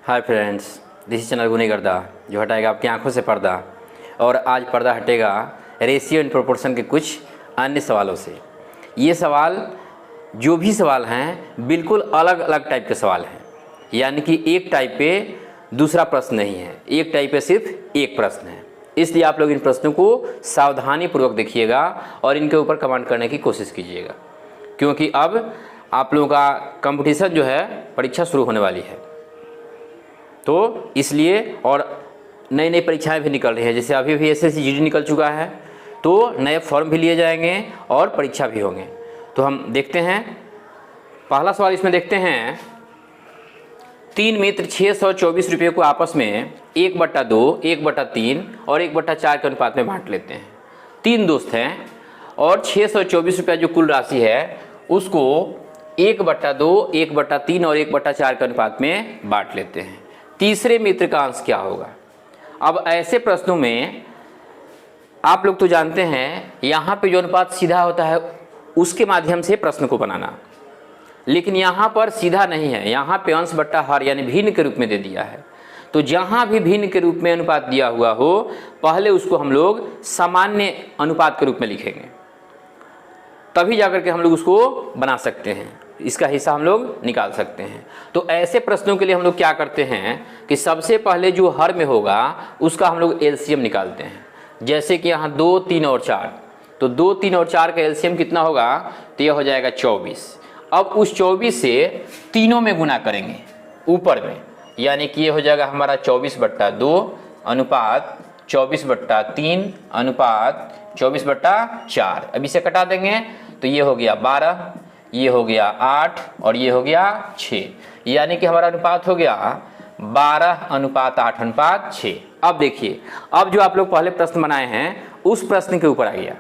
Hi friends, this is channel गुनी गर्दा जो हटाएगा आपकी आंखों से पर्दा। और आज पर्दा हटेगा रेशियो एंड प्रोपोर्शन के कुछ अन्य सवालों से। ये सवाल जो भी सवाल हैं बिल्कुल अलग अलग टाइप के सवाल हैं, यानी कि एक टाइप पे दूसरा प्रश्न नहीं है, एक टाइप पे सिर्फ एक प्रश्न है। इसलिए आप लोग इन प्रश्नों को सावधानी पूर्वक देखिएगा और इनके ऊपर कमेंट करने की कोशिश कीजिएगा, क्योंकि अब आप लोगों का कंपटीशन जो है परीक्षा शुरू होने वाली है। तो इसलिए और नई नई परीक्षाएं भी निकल रही हैं, जैसे अभी भी एसएससी जीडी निकल चुका है, तो नए फॉर्म भी लिए जाएंगे और परीक्षा भी होंगे। तो हम देखते हैं पहला सवाल। इसमें देखते हैं 3 मित्र 624 रुपये को आपस में 1/2, 1/3 और 1/4 के अनुपात में बांट लेते हैं। 3 दोस्त हैं और 624 रुपये जो कुल राशि है उसको 1/2, 1/3 और 1/4 के अनुपात में बांट लेते हैं। तीसरे मित्र का अंश क्या होगा? अब ऐसे प्रश्नों में आप लोग तो जानते हैं यहाँ पे जो अनुपात सीधा होता है उसके माध्यम से प्रश्न को बनाना, लेकिन यहाँ पर सीधा नहीं है, यहाँ पे अंश बट्टा हर यानी भिन्न के रूप में दे दिया है। तो जहाँ भी भिन्न के रूप में अनुपात दिया हुआ हो पहले उसको हम लोग सामान्य अनुपात के रूप में लिखेंगे, तभी जाकर के हम लोग उसको बना सकते हैं, इसका हिस्सा हम लोग निकाल सकते हैं। तो ऐसे प्रश्नों के लिए हम लोग क्या करते हैं कि सबसे पहले जो हर में होगा उसका हम लोग एलसीएम निकालते हैं। जैसे कि यहाँ 2, 3 और 4, तो 2, 3 और 4 का एलसीएम कितना होगा? तो यह हो जाएगा 24। अब उस 24 से तीनों में गुना करेंगे ऊपर में, यानी कि ये हो जाएगा हमारा 24/2 अनुपात 24/3 अनुपात 24/4। अब इसे कटा देंगे तो ये हो गया 12, ये हो गया 8 और ये हो गया 6, यानी कि हमारा अनुपात हो गया 12:8:6। अब देखिए, अब जो आप लोग पहले प्रश्न बनाए हैं उस प्रश्न के ऊपर आ गया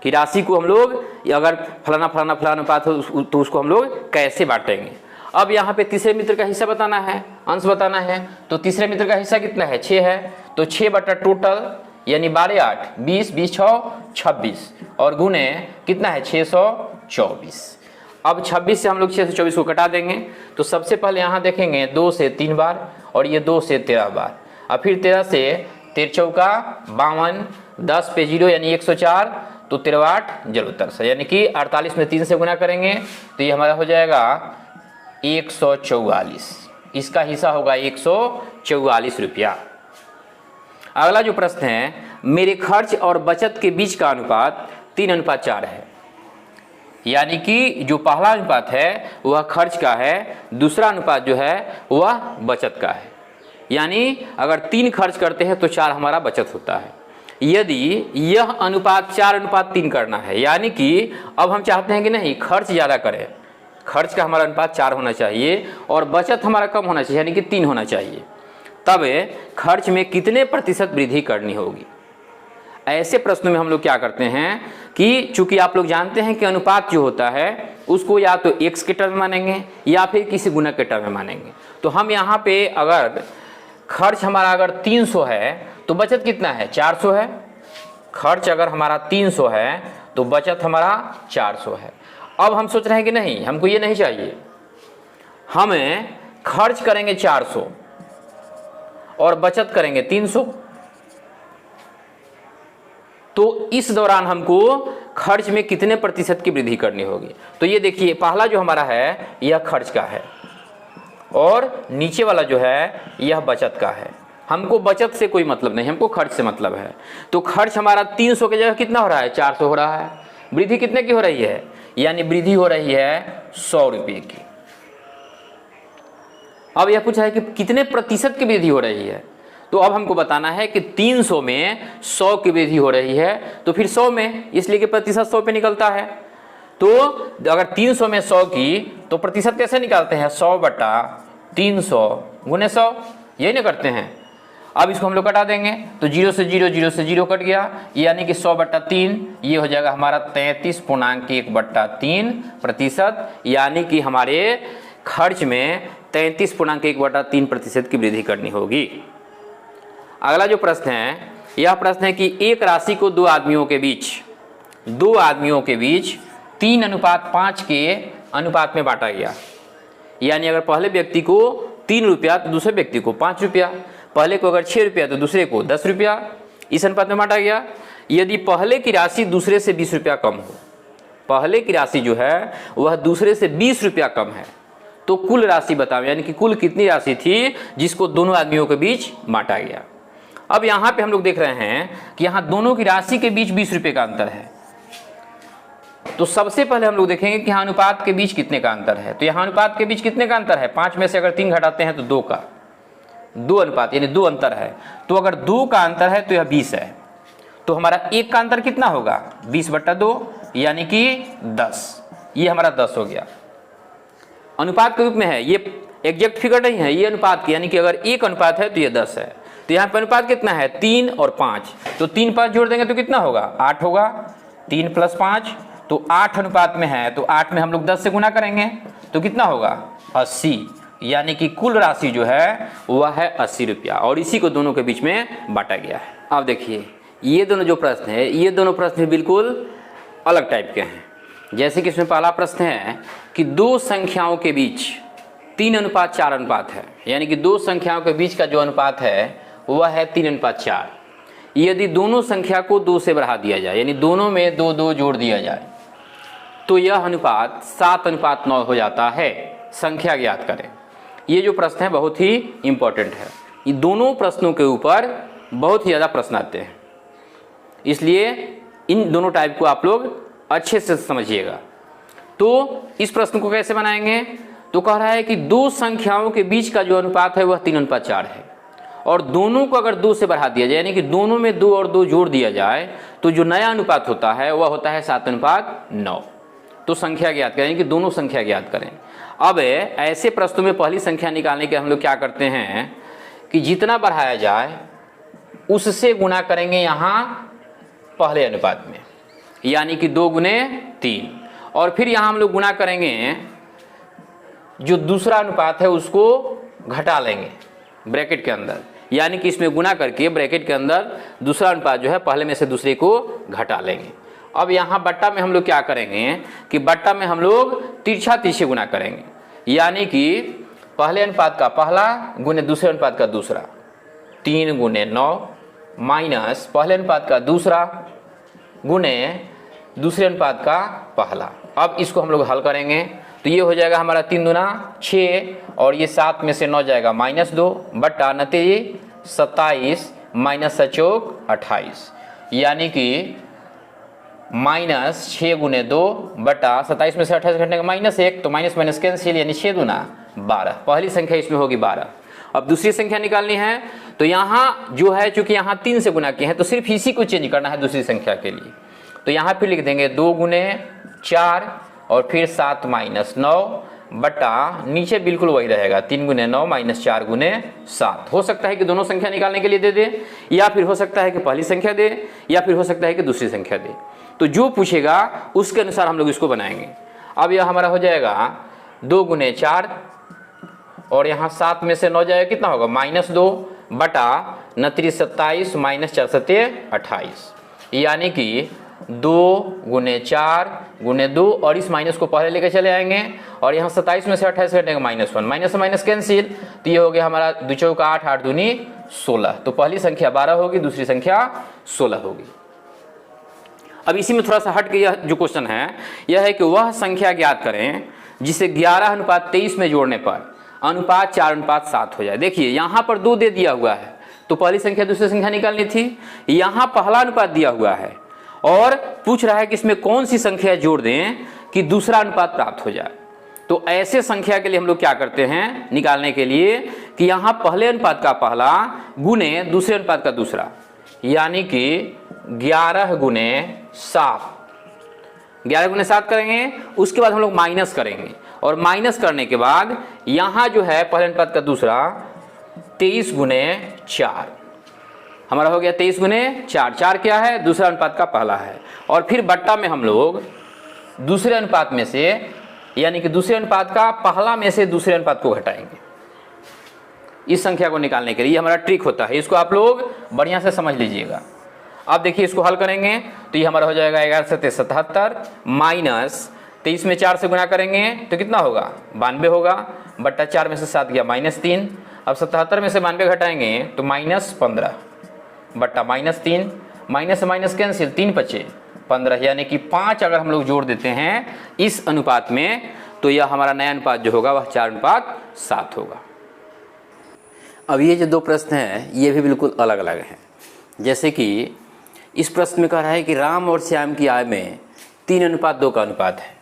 कि राशि को हम लोग अगर फलाना फलाना फलाना अनुपात हो तो उसको हम लोग कैसे बांटेंगे। अब यहाँ पे तीसरे मित्र का हिस्सा बताना है, अंश बताना है। तो तीसरे मित्र का हिस्सा कितना है? 6 है, तो 6 बटा टोटल यानी 12, 8, 20, 20, 6, 26 और गुने कितना है? 624। अब 26 से हम लोग 624 को कटा देंगे तो सबसे पहले यहाँ देखेंगे 2 से 3 बार और ये 2 से 13 बार, और फिर 13 से 13 चौका 52, 10 पे 0 यानी 104, तो 13 जलोतर यानी कि 48 में 3 से गुना करेंगे तो ये हमारा हो जाएगा 144। इसका हिस्सा होगा 144 रुपया। अगला जो प्रश्न है, मेरे खर्च और बचत के बीच का अनुपात 3:4 है, यानी कि जो पहला अनुपात है वह खर्च का है, दूसरा अनुपात जो है वह बचत का है। यानी अगर 3 खर्च करते हैं तो 4 हमारा बचत होता है। यदि यह अनुपात 4:3 करना है, यानी कि अब हम चाहते हैं कि नहीं खर्च ज़्यादा करें, खर्च का हमारा अनुपात 4 होना चाहिए और बचत हमारा कम होना चाहिए यानी कि 3 होना चाहिए, तब खर्च में कितने प्रतिशत वृद्धि करनी होगी। ऐसे प्रश्नों में हम लोग क्या करते हैं कि चूंकि आप लोग जानते हैं कि अनुपात जो होता है उसको या तो x के टर्म में मानेंगे या फिर किसी गुणक के टर्म में मानेंगे। तो हम यहाँ पे अगर खर्च हमारा अगर 300 है तो बचत कितना है? 400 है। खर्च अगर हमारा 300 है तो बचत हमारा 400 है। अब हम सोच रहे हैं कि नहीं, हमको ये नहीं चाहिए, हमें खर्च करेंगे 400 और बचत करेंगे 300। तो इस दौरान हमको खर्च में कितने प्रतिशत की वृद्धि करनी होगी? तो ये देखिए, पहला जो हमारा है यह खर्च का है और नीचे वाला जो है यह बचत का है। हमको बचत से कोई मतलब नहीं, हमको खर्च से मतलब है। तो खर्च हमारा 300 की जगह कितना हो रहा है? 400 हो रहा है। वृद्धि कितने की हो रही है? यानी वृद्धि हो रही है 100 रुपये की। अब यह पूछा है कि कितने प्रतिशत की वृद्धि हो रही है, तो अब हमको बताना है कि 300 में 100 की वृद्धि हो रही है, तो फिर 100 में, इसलिए कि प्रतिशत 100 पे निकलता है। तो अगर 300 में 100 की तो प्रतिशत कैसे निकालते हैं? 100/300 गुने 100, यही ना करते हैं। अब इसको हम लोग कटा देंगे तो 0 से 0, 0 से 0 कट गया, यानी कि 100/3 ये हो जाएगा हमारा 33.1/3 प्रतिशत, यानी कि हमारे खर्च में 33.1/3 प्रतिशत की वृद्धि करनी होगी। अगला जो प्रश्न है, यह प्रश्न है कि एक राशि को दो आदमियों के बीच 3:5 के अनुपात में बांटा गया। यानी अगर पहले व्यक्ति को 3 रुपया तो दूसरे व्यक्ति को 5 रुपया, पहले को अगर 6 रुपया तो दूसरे को 10 रुपया, इस अनुपात में बांटा गया। यदि पहले की राशि दूसरे से 20 रुपया कम हो, पहले की राशि जो है वह दूसरे से 20 रुपया कम है, तो कुल राशि बताओ, यानी कि कुल कितनी राशि थी जिसको दोनों आदमियों के बीच बांटा गया। अब यहाँ पे हम लोग देख रहे हैं कि यहाँ दोनों की राशि के बीच 20 रुपये का अंतर है। तो सबसे पहले हम लोग देखेंगे कि यहाँ अनुपात के बीच कितने का अंतर है। तो यहाँ अनुपात के बीच कितने का अंतर है, 5 में से अगर 3 घटाते हैं तो 2 का, 2 अनुपात यानी 2 अंतर है। तो अगर 2 का अंतर है तो यह 20 है, तो हमारा 1 का अंतर कितना होगा, 20/2 यानी कि 10। ये हमारा 10 हो गया। अनुपात के रूप में है, ये एग्जैक्ट फिगर नहीं है, ये अनुपात की, यानी कि अगर 1 अनुपात है तो ये 10 है। तो यहाँ पर अनुपात कितना है, 3 और 5, तो 3 5 जोड़ देंगे तो कितना होगा, 8 होगा। 3 + 5 तो 8 अनुपात में है, तो 8 में हम लोग 10 से गुना करेंगे तो कितना होगा, 80, यानी कि कुल राशि जो है वह है 80 रुपया, और इसी को दोनों के बीच में बांटा गया है। अब देखिए ये दोनों जो प्रश्न है, ये दोनों प्रश्न बिल्कुल अलग टाइप के हैं। जैसे कि इसमें पहला प्रश्न है कि 2 संख्याओं के बीच 3:4 अनुपात है, यानी कि 2 संख्याओं के बीच का जो अनुपात है वह है 3:4। यदि दोनों संख्या को 2 से बढ़ा दिया जाए, यानी दोनों में 2 जोड़ दिया जाए, तो यह अनुपात 7:9 हो जाता है। संख्या ज्ञात करें। ये जो प्रश्न है बहुत ही इंपॉर्टेंट है। ये दोनों प्रश्नों के ऊपर बहुत ही ज़्यादा प्रश्न आते हैं, इसलिए इन दोनों टाइप को आप लोग अच्छे से समझिएगा। तो इस प्रश्न को कैसे बनाएंगे, तो कह रहा है कि 2 संख्याओं के बीच का जो अनुपात है वह 3:4 है, और दोनों को अगर 2 से बढ़ा दिया जाए, यानी कि दोनों में 2 और 2 जोड़ दिया जाए, तो जो नया अनुपात होता है वह होता है 7:9। तो संख्या ज्ञात करें, कि दोनों संख्या ज्ञात करें। अब ऐसे प्रश्नों में पहली संख्या निकालने के हम लोग क्या करते हैं कि जितना बढ़ाया जाए उससे गुना करेंगे यहाँ पहले अनुपात में, यानी कि 2 × 3, और फिर यहाँ हम लोग गुना करेंगे जो दूसरा अनुपात है उसको घटा लेंगे ब्रैकेट के अंदर, यानी कि इसमें गुना करके ब्रैकेट के अंदर दूसरा अनुपात जो है पहले में से दूसरे को घटा लेंगे। अब यहाँ बट्टा में हम लोग क्या करेंगे कि बट्टा में हम लोग तिरछा तिरछे गुना करेंगे, यानी कि पहले अनुपात का पहला गुने दूसरे अनुपात का दूसरा, 3 × 9 माइनस पहले अनुपात का दूसरा गुने दूसरे अनुपात का पहला। अब इसको हम लोग हल करेंगे तो ये हो जाएगा हमारा 3 दूना 6, और ये 7 में से 9 जाएगा -2 बट्टा 29 27 माइनस 28, यानी कि -6 × 2 बटा 27 में से 28 घटने का -1, तो माइनस माइनस कैंसिल, यानी 6 दूना 12। पहली संख्या इसमें होगी 12। अब दूसरी संख्या निकालनी है, तो यहाँ जो है चूंकि यहाँ 3 से गुना किए हैं तो सिर्फ इसी को चेंज करना है दूसरी संख्या के लिए। तो यहाँ फिर लिख देंगे 2 × 4 और फिर 7 - 9 बटा नीचे बिल्कुल वही रहेगा 3 × 9 - 4 × 7। हो सकता है कि दोनों संख्या निकालने के लिए दे दे, या फिर हो सकता है कि पहली संख्या दे, या फिर हो सकता है कि दूसरी संख्या दे। तो जो पूछेगा उसके अनुसार हम लोग इसको बनाएंगे। अब यह हमारा हो जाएगा 2 × 4 और यहाँ 7 में से 9 जाएगा, कितना होगा -2 बटा 29 27 माइनस 4 7 28, यानी कि 2 × 4 × 2, और इस माइनस को पहले लेकर चले आएंगे, और यहाँ 27 में से 28 घटेगा -1, माइनस माइनस कैंसिल, तो ये हो गया हमारा 2 चौका 8 8 दूनी 16। तो पहली संख्या 12 होगी, दूसरी संख्या 16 होगी। अब इसी में थोड़ा सा हट के यह जो क्वेश्चन है यह है कि वह संख्या ज्ञात करें जिसे 11:23 में जोड़ने पर अनुपात 4:7 हो जाए। देखिए यहाँ पर 2 दे दिया हुआ है, तो पहली संख्या दूसरी संख्या निकालनी थी। यहाँ पहला अनुपात दिया हुआ है और पूछ रहा है कि इसमें कौन सी संख्या जोड़ दें कि दूसरा अनुपात प्राप्त हो जाए। तो ऐसे संख्या के लिए हम लोग क्या करते हैं निकालने के लिए कि यहाँ पहले अनुपात का पहला गुने दूसरे अनुपात का दूसरा, यानी कि 11 × 7, 11 × 7 करेंगे। उसके बाद हम लोग माइनस करेंगे, और माइनस करने के बाद यहाँ जो है पहले अनुपात का दूसरा 23 × 4 हमारा हो गया 23 × 4। 4 क्या है, दूसरा अनुपात का पहला है, और फिर बट्टा में हम लोग दूसरे अनुपात में से, यानी कि दूसरे अनुपात का पहला में से दूसरे अनुपात को घटाएंगे इस संख्या को निकालने के लिए। ये हमारा ट्रिक होता है, इसको आप लोग बढ़िया से समझ लीजिएगा। अब देखिए इसको हल करेंगे तो ये हमारा हो जाएगा 11 × 77 माइनस 23 में 4 से गुना करेंगे तो कितना होगा 92 होगा, बट्टा 4 में से 7 गया -3। अब 77 में से 92 घटाएंगे तो -15 बट्टा -3, माइनस से माइनस कैंसिल, 3 बचे 15, यानी कि 5 अगर हम लोग जोड़ देते हैं इस अनुपात में तो यह हमारा नया अनुपात जो होगा वह 4:7 होगा। अब ये जो दो प्रश्न हैं ये भी बिल्कुल अलग अलग हैं। जैसे कि इस प्रश्न में कह रहा है कि राम और श्याम की आय में 3:2 का अनुपात है,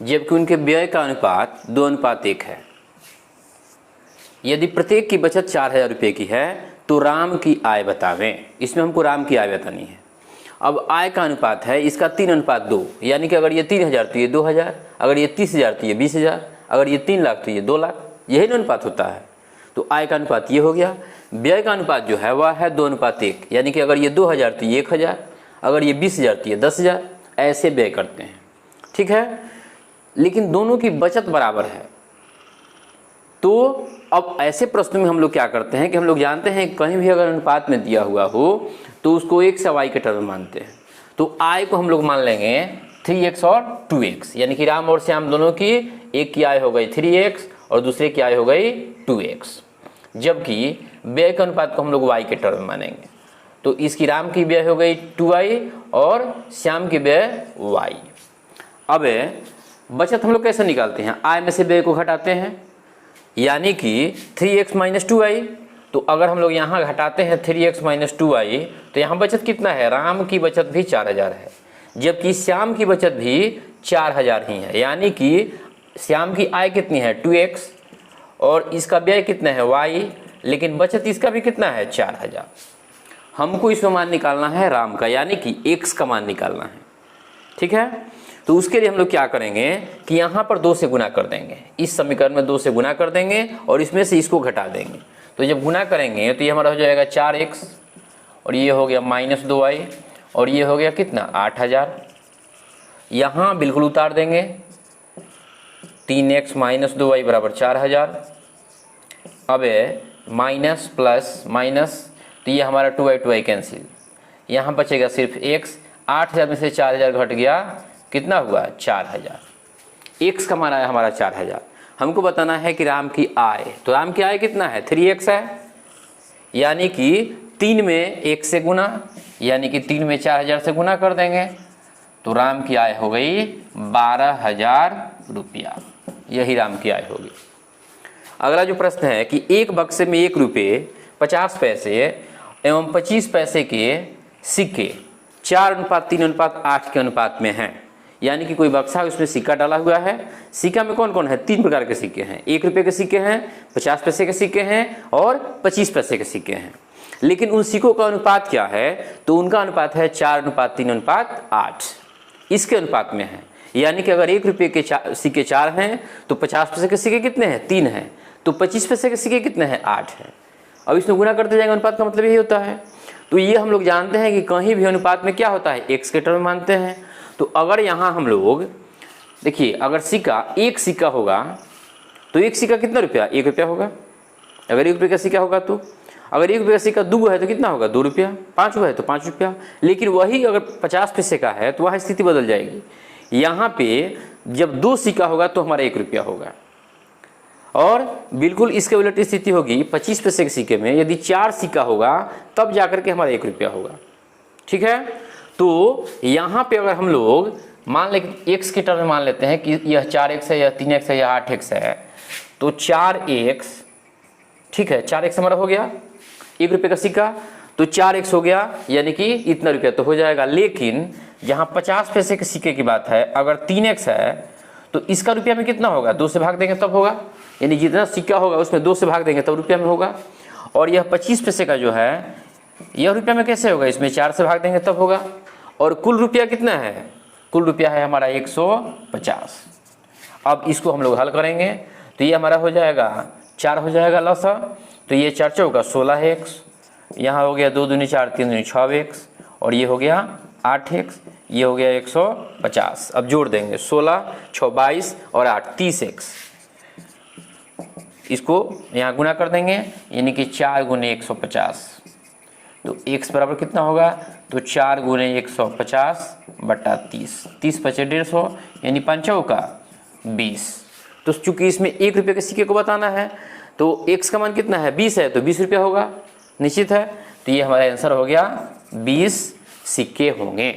जबकि उनके व्यय का अनुपात 2:1 है। यदि प्रत्येक की बचत 4000 रुपये की है तो राम की आय बतावें। इसमें हमको राम की आय बतानी है। अब आय का अनुपात है इसका 3:2, यानी कि अगर ये 3000 तो ये 2000, अगर ये 30,000 तो ये 20,000, अगर ये 3 लाख तो ये 2 लाख, यही ना अनुपात होता है। तो आय का अनुपात ये हो गया। व्यय का अनुपात जो है वह है 2:1, यानी कि अगर ये 2000 तो ये 1000, अगर ये 20,000 तो ये 10,000, ऐसे व्यय करते हैं। ठीक है, लेकिन दोनों की बचत बराबर है। तो अब ऐसे प्रश्नों में हम लोग क्या करते हैं कि हम लोग जानते हैं कहीं भी अगर अनुपात में दिया हुआ हो तो उसको x से y के टर्म में मानते हैं। तो आय को हम लोग मान लेंगे 3x और 2x, यानी कि राम और श्याम दोनों की एक की आय हो गई 3x और दूसरे की आय हो गई 2x, जबकि व्यय के अनुपात को हम लोग y के टर्म में मानेंगे। तो इसकी राम की व्यय हो गई 2y और श्याम की व्यय y। अब बचत हम लोग कैसे निकालते हैं, आय में से व्यय को घटाते हैं, यानी कि 3x - 2y। तो अगर हम लोग यहाँ घटाते हैं 3x - 2y तो यहाँ बचत कितना है, राम की बचत भी 4000 है, जबकि श्याम की बचत भी 4000 ही है। यानी कि श्याम की आय कितनी है 2x और इसका व्यय कितना है y, लेकिन बचत इसका भी कितना है 4000। हमको इसमें मान निकालना है राम का, यानी कि x का मान निकालना है। ठीक है, तो उसके लिए हम लोग क्या करेंगे कि यहाँ पर 2 से गुना कर देंगे, इस समीकरण में 2 से गुना कर देंगे और इसमें से इसको घटा देंगे। तो जब गुना करेंगे तो ये हमारा हो जाएगा 4x और ये हो गया -2y और ये हो गया कितना 8000। यहाँ बिल्कुल उतार देंगे, 3x - 2y बराबर 4000। अब माइनस प्लस माइनस तो ये हमारा 2y कैंसिल, यहाँ बचेगा सिर्फ x। 8000 में से 4000 घट गया, कितना हुआ 4000। x का मान आया हमारा 4000। हमको बताना है कि राम की आय, तो राम की आय कितना है 3x है, यानी कि 3 में 1 से गुना, यानी कि 3 में 4000 से गुना कर देंगे तो राम की आय हो गई 12000 रुपया। यही राम की आय होगी। अगला जो प्रश्न है कि एक बक्से में 1 रुपये 50 पैसे एवं 25 पैसे के सिक्के 4:3:8 के अनुपात में हैं, यानी कि कोई बक्सा उसमें सिक्का डाला हुआ है। सिक्का में कौन कौन है, 3 प्रकार के सिक्के हैं, 1 रुपये के सिक्के हैं, 50 पैसे के सिक्के हैं और 25 पैसे के सिक्के हैं। लेकिन उन सिक्कों का अनुपात क्या है, तो उनका अनुपात है 4:3:8, इसके अनुपात में है। यानी कि अगर 1 रुपये के सिक्के 4 हैं तो 50 पैसे के सिक्के कितने हैं 3 हैं, तो 25 पैसे के सिक्के कितने हैं 8 हैं। अब इसमें गुना करते जाएंगे, अनुपात का मतलब यही होता है। तो ये हम लोग जानते हैं कि कहीं भी अनुपात में क्या होता है x के टर्म में मानते हैं। तो अगर यहाँ हम लोग देखिए, अगर सिक्का एक सिक्का होगा तो एक सिक्का कितना रुपया 1 रुपया होगा। अगर 1 रुपये का सिक्का होगा तो अगर 1 रुपये का सिक्का 2 है तो कितना होगा 2 रुपया, 5 है तो 5 रुपया। लेकिन वही अगर 50 पैसे का है तो वह स्थिति बदल जाएगी। यहाँ पे जब 2 सिक्का होगा तो हमारा 1 रुपया होगा, और बिल्कुल इसके उलट स्थिति होगी 25 पैसे के सिक्के में। यदि 4 सिक्का होगा तब जाकर के हमारा 1 रुपया होगा। ठीक है, तो यहाँ पे अगर हम लोग मान लें x के टर्म में मान लेते हैं कि यह 4x है, यह 3x है, यह 8x है, तो 4x, ठीक है 4x हमारा हो गया 1 रुपये का सिक्का, तो 4x हो गया, यानी कि इतना रुपया तो हो जाएगा। लेकिन जहाँ 50 पैसे के सिक्के की बात है, अगर 3x है तो इसका रुपया में कितना होगा 2 से भाग देंगे तब होगा, यानी जितना सिक्का होगा उसमें 2 से भाग देंगे तब रुपया में होगा। और यह 25 पैसे का जो है यह रुपया में कैसे होगा, इसमें 4 से भाग देंगे तब होगा। और कुल रुपया कितना है, कुल रुपया है हमारा 150। अब इसको हम लोग हल करेंगे तो ये हमारा हो जाएगा 4 हो जाएगा लसा, तो ये 4 चौका 16x, यहाँ हो गया 2 दूनी 4 3 दूनी 6x और ये हो गया 8x, ये हो गया 150। अब जोड़ देंगे 16 6 22 और 8 30x, इसको यहाँ गुना कर देंगे, यानी कि 4 × 150। तो x बराबर कितना होगा तो 4 गुने 150 बटा 30, 30 पचे 150 यानी पंचों का 20। तो चूंकि इसमें 1 रुपये के सिक्के को बताना है तो x का मान कितना है 20 है तो 20 रुपया होगा, निश्चित है। तो ये हमारा आंसर हो गया 20 सिक्के होंगे।